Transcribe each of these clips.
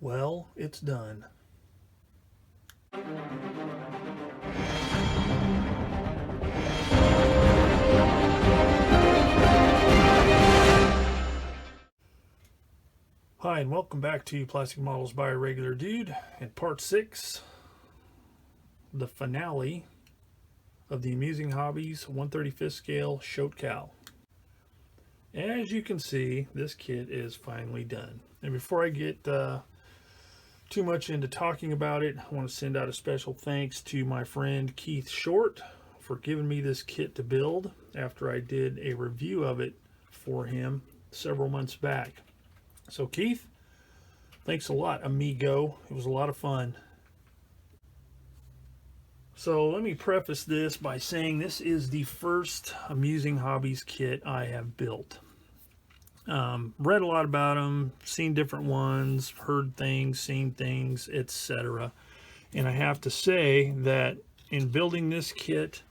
Well, it's done. Hi, and welcome back to Plastic Models by a Regular Dude and part 6, the finale of the Amusing Hobbies 1/35th scale Shot Kal. As you can see, this kit is finally done. And before I get too much into talking about it, I want to send out a special thanks to my friend Keith Short for giving me this kit to build after I did a review of it for him several months back. So Keith, thanks a lot, amigo. It was a lot of fun. So let me preface this by saying this is the first Amusing Hobbies kit I have built. Read a lot about them, seen different ones, heard things, seen things, etc. And I have to say that in building this kit,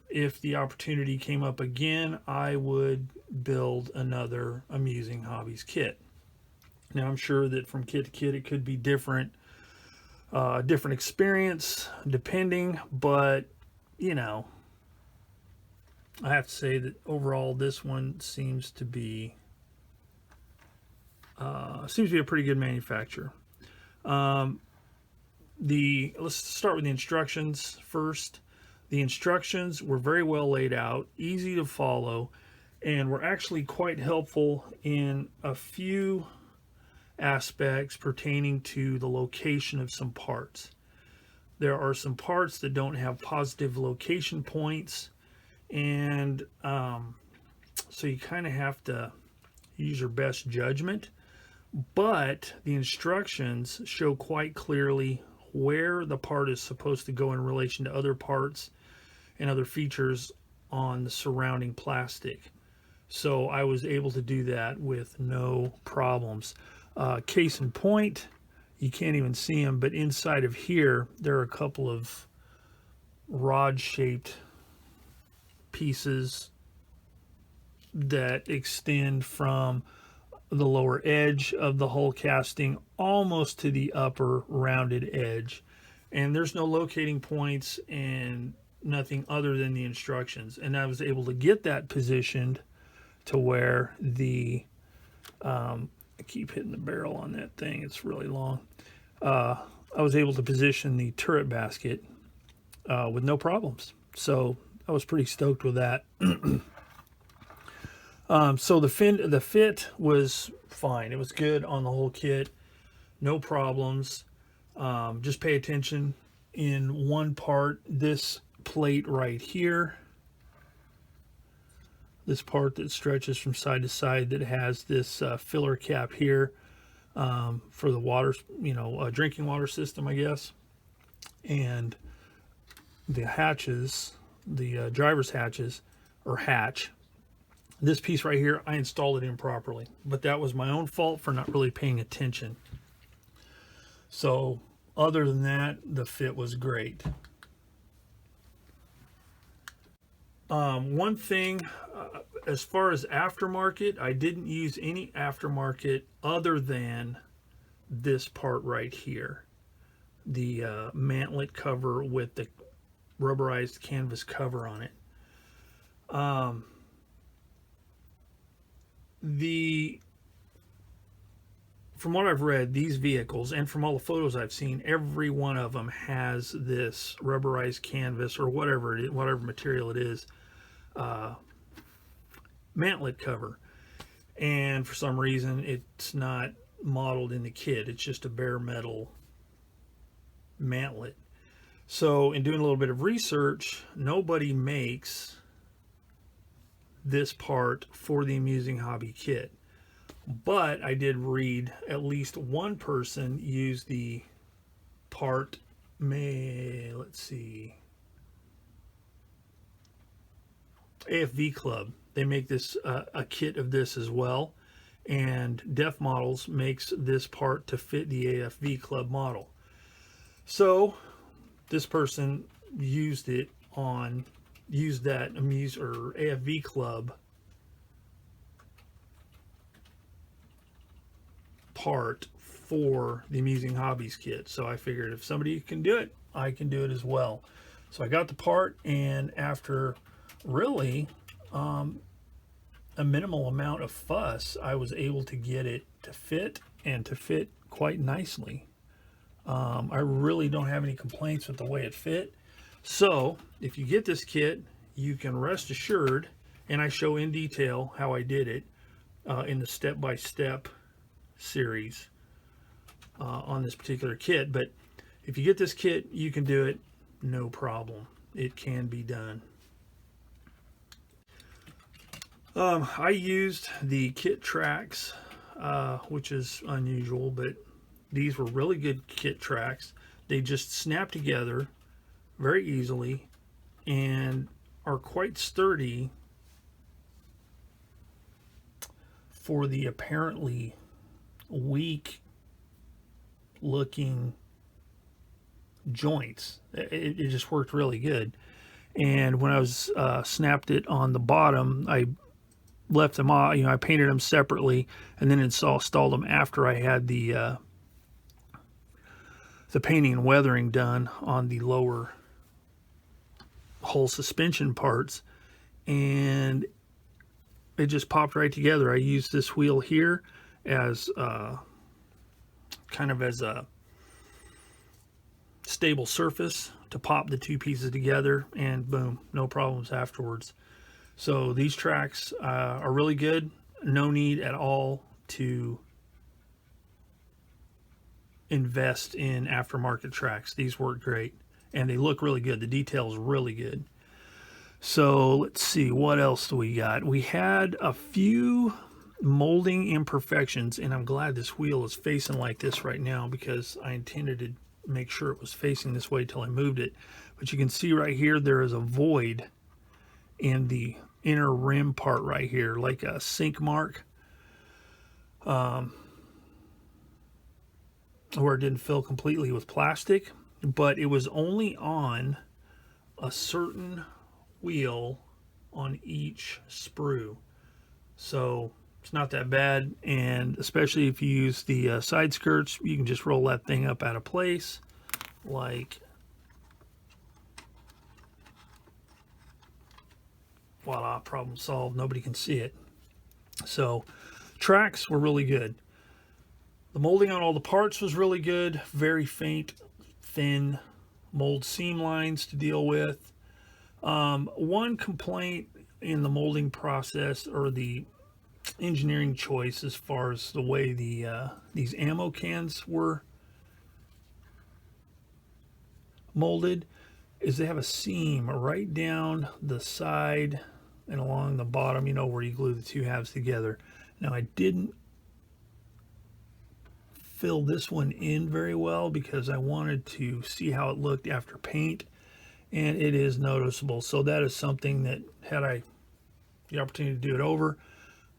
if the opportunity came up again, I would build another Amusing Hobbies kit. Now, I'm sure that from kit to kit it could be different, different experience depending, but you know, I have to say that overall this one seems to be a pretty good manufacturer. Let's start with the instructions first. The instructions were very well laid out, easy to follow, and were actually quite helpful in a few aspects pertaining to the location of some parts. There are some parts that don't have positive location points, and so you kind of have to use your best judgment. But the instructions show quite clearly where the part is supposed to go in relation to other parts and other features on the surrounding plastic. So I was able to do that with no problems. Case in point, you can't even see them, but inside of here there are a couple of rod shaped pieces that extend from the lower edge of the hull casting almost to the upper rounded edge, and there's no locating points and nothing other than the instructions. And I was able to get that positioned to where the I keep hitting the barrel on that thing, it's really long. I was able to position the turret basket with no problems, so I was pretty stoked with that. So the fit was fine. It was good on the whole kit, no problems. Just pay attention in one part, this plate right here, this part that stretches from side to side that has this filler cap here for the water, drinking water system, I guess. And the hatches, the driver's hatches, or hatch, this piece right here, I installed it improperly, but that was my own fault for not really paying attention. So other than that, the fit was great. One thing, as far as aftermarket, I didn't use any aftermarket other than this part right here, the mantlet cover with the rubberized canvas cover on it. From what I've read, these vehicles, and from all the photos I've seen, every one of them has this rubberized canvas or whatever material it is, mantlet cover. And for some reason, it's not modeled in the kit. It's just a bare metal mantlet. So in doing a little bit of research, nobody makes this part for the Amusing Hobby kit. But I did read at least one person use the part, let's see, AFV Club. They make this a kit of this as well, and Def Models makes this part to fit the AFV Club model. So this person used that AFV Club part for the Amusing Hobbies kit. So I figured if somebody can do it, I can do it as well. So I got the part, and after really a minimal amount of fuss, I was able to get it to fit, and to fit quite nicely. I really don't have any complaints with the way it fit. So if you get this kit, you can rest assured, and I show in detail how I did it in the step-by-step series on this particular kit. But if you get this kit, you can do it, no problem. It can be done. I used the kit tracks, which is unusual, but these were really good kit tracks. They just snap together very easily and are quite sturdy for the apparently weak looking joints. It just worked really good. And when I was snapped it on the bottom, I left them off. I painted them separately and then installed them after I had the painting and weathering done on the lower whole suspension parts, and it just popped right together. I used this wheel here as kind of as a stable surface to pop the two pieces together, and boom, no problems afterwards. So these tracks are really good. No need at all to invest in aftermarket tracks. These work great, and they look really good. The detail is really good. So let's see, what else do we got? We had a few molding imperfections, and I'm glad this wheel is facing like this right now, because I intended to make sure it was facing this way till I moved it. But you can see right here there is a void in the inner rim part right here, like a sink mark, where it didn't fill completely with plastic, but it was only on a certain wheel on each sprue, so it's not that bad. And especially if you use the side skirts, you can just roll that thing up out of place, like voila, problem solved. Nobody can see it. So tracks were really good. The molding on all the parts was really good. Very faint, thin mold seam lines to deal with. One complaint in the molding process, or the engineering choice as far as the way these ammo cans were molded, is they have a seam right down the side and along the bottom, where you glue the two halves together. Now, I didn't fill this one in very well because I wanted to see how it looked after paint, and it is noticeable. So that is something that, had I the opportunity to do it over,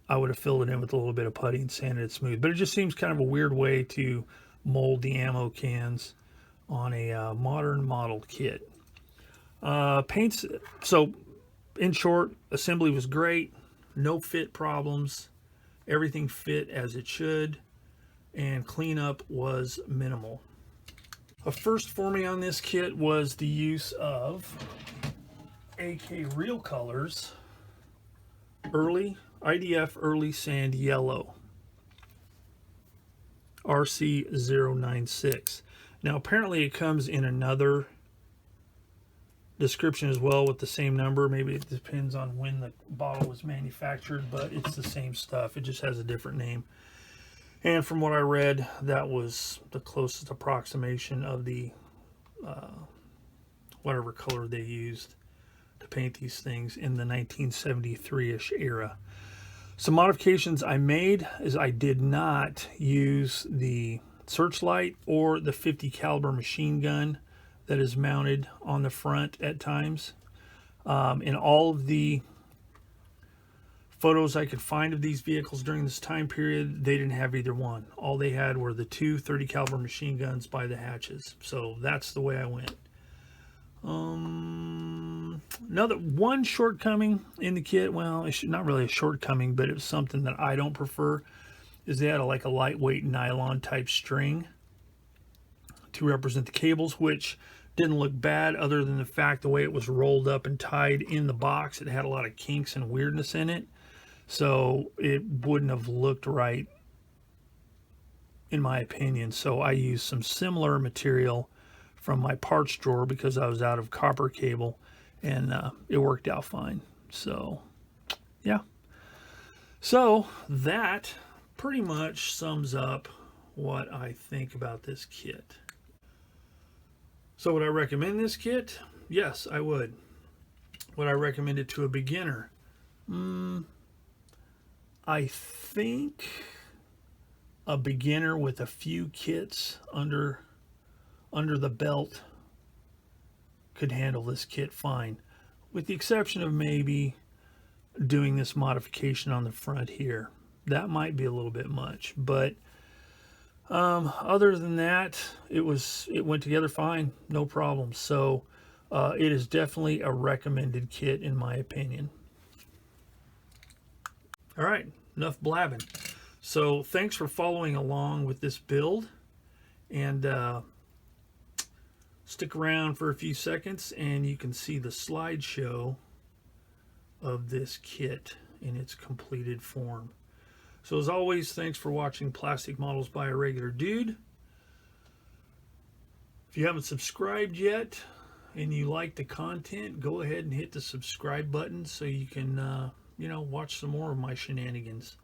I would have filled it in with a little bit of putty and sanded it smooth. But it just seems kind of a weird way to mold the ammo cans on a modern model kit. Paints, so in short, assembly was great. No fit problems. Everything fit as it should, and cleanup was minimal. A first for me on this kit was the use of AK Real Colors IDF Early Sand Yellow RC096. Now apparently it comes in another description as well with the same number. Maybe it depends on when the bottle was manufactured, but it's the same stuff. It just has a different name. And from what I read, that was the closest approximation of the whatever color they used to paint these things in the 1973-ish era. Some modifications I made is I did not use the searchlight or the 50 caliber machine gun that is mounted on the front at times. In all of the photos I could find of these vehicles during this time period, they didn't have either one. All they had were the two 30 caliber machine guns by the hatches. So that's the way I went. Another one shortcoming in the kit, well, it's not really a shortcoming, but it was something that I don't prefer, is they had like a lightweight nylon type string to represent the cables, which didn't look bad other than the fact the way it was rolled up and tied in the box. It had a lot of kinks and weirdness in it, so it wouldn't have looked right in my opinion. So I used some similar material from my parts drawer because I was out of copper cable, and it worked out fine. So yeah, so that pretty much sums up what I think about this kit. So would I recommend this kit? Yes, I would. Would I recommend it to a beginner? I think a beginner with a few kits under the belt could handle this kit fine, with the exception of maybe doing this modification on the front here. That might be a little bit much, but other than that, it went together fine, no problem. So it is definitely a recommended kit in my opinion. All right, enough blabbing. So thanks for following along with this build, and stick around for a few seconds and you can see the slideshow of this kit in its completed form. So as always, thanks for watching Plastic Models by a Regular Dude. If you haven't subscribed yet and you like the content, go ahead and hit the subscribe button so you can watch some more of my shenanigans.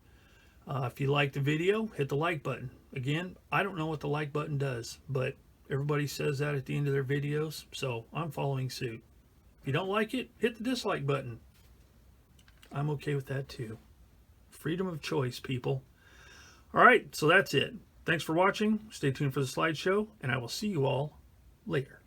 If you like the video, hit the like button. Again, I don't know what the like button does, but everybody says that at the end of their videos, so I'm following suit. If you don't like it, hit the dislike button. I'm okay with that too. Freedom of choice, people. All right, so that's it. Thanks for watching. Stay tuned for the slideshow, and I will see you all later.